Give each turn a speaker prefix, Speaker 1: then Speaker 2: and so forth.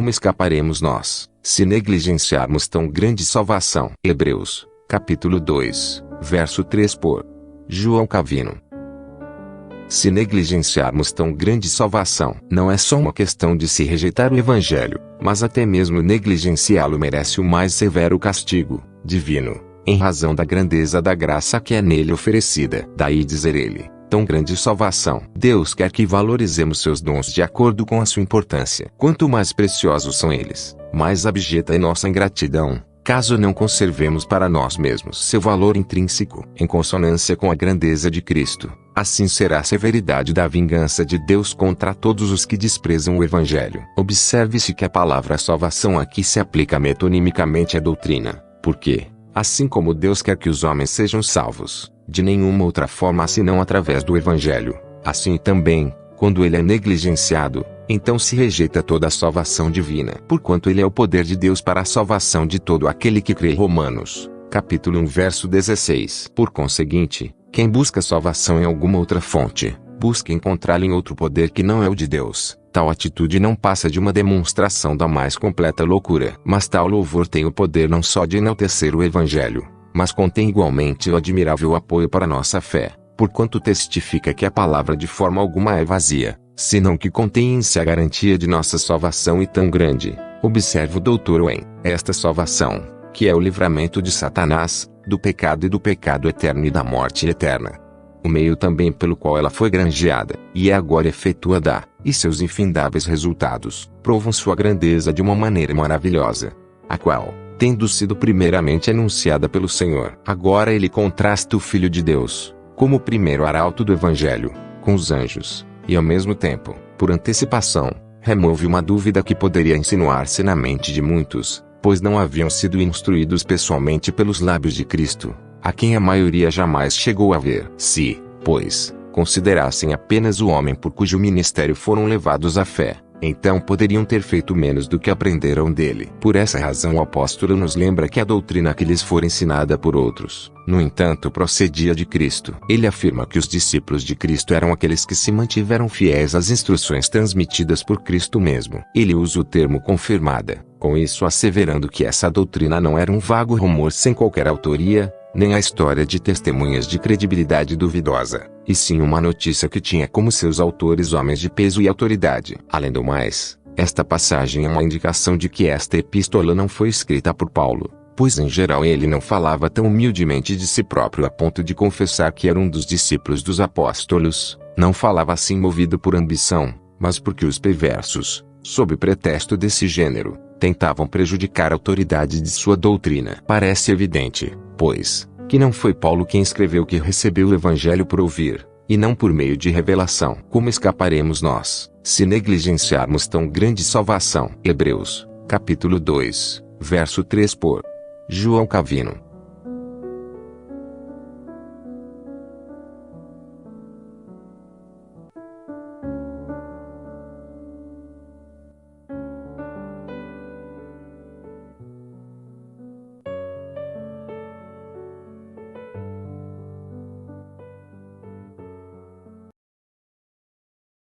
Speaker 1: Como escaparemos nós, se negligenciarmos tão grande salvação? Hebreus, capítulo 2, verso 3 por João Calvino. Se negligenciarmos tão grande salvação, não é só uma questão de se rejeitar o Evangelho, mas até mesmo negligenciá-lo merece o mais severo castigo divino, em razão da grandeza da graça que é nele oferecida. Daí dizer ele, tão grande salvação. Deus quer que valorizemos seus dons de acordo com a sua importância. Quanto mais preciosos são eles, mais abjeta é nossa ingratidão, caso não conservemos para nós mesmos seu valor intrínseco, em consonância com a grandeza de Cristo. Assim será a severidade da vingança de Deus contra todos os que desprezam o Evangelho. Observe-se que a palavra salvação aqui se aplica metonimicamente à doutrina, porque, assim como Deus quer que os homens sejam salvos, de nenhuma outra forma senão através do Evangelho, assim também, quando ele é negligenciado, então se rejeita toda a salvação divina. Porquanto ele é o poder de Deus para a salvação de todo aquele que crê. Romanos, capítulo 1, verso 16. Por conseguinte, quem busca salvação em alguma outra fonte, busca encontrá-la em outro poder que não é o de Deus. Tal atitude não passa de uma demonstração da mais completa loucura. Mas tal louvor tem o poder não só de enaltecer o Evangelho, mas contém igualmente o admirável apoio para nossa fé, porquanto testifica que a palavra de forma alguma é vazia, senão que contém em si a garantia de nossa salvação e tão grande. Observe o Dr. Owen, esta salvação, que é o livramento de Satanás, do pecado e do pecado eterno e da morte eterna. O meio também pelo qual ela foi granjeada, e é agora efetuada, e seus infindáveis resultados, provam sua grandeza de uma maneira maravilhosa, a qual, tendo sido primeiramente anunciada pelo Senhor, agora ele contrasta o Filho de Deus, como o primeiro arauto do Evangelho, com os anjos, e ao mesmo tempo, por antecipação, remove uma dúvida que poderia insinuar-se na mente de muitos, pois não haviam sido instruídos pessoalmente pelos lábios de Cristo, a quem a maioria jamais chegou a ver. Se, pois, considerassem apenas o homem por cujo ministério foram levados à fé, então poderiam ter feito menos do que aprenderam dele. Por essa razão o apóstolo nos lembra que a doutrina que lhes for ensinada por outros, no entanto, procedia de Cristo. Ele afirma que os discípulos de Cristo eram aqueles que se mantiveram fiéis às instruções transmitidas por Cristo mesmo. Ele usa o termo confirmada, com isso asseverando que essa doutrina não era um vago rumor sem qualquer autoria, nem a história de testemunhas de credibilidade duvidosa, e sim uma notícia que tinha como seus autores homens de peso e autoridade. Além do mais, esta passagem é uma indicação de que esta epístola não foi escrita por Paulo, pois em geral ele não falava tão humildemente de si próprio a ponto de confessar que era um dos discípulos dos apóstolos. Não falava assim movido por ambição, mas porque os perversos, sob pretexto desse gênero, tentavam prejudicar a autoridade de sua doutrina. Parece evidente, pois, que não foi Paulo quem escreveu que recebeu o Evangelho por ouvir, e não por meio de revelação. Como escaparemos nós, se negligenciarmos tão grande salvação? Hebreus, capítulo 2, verso 3 por João Calvino.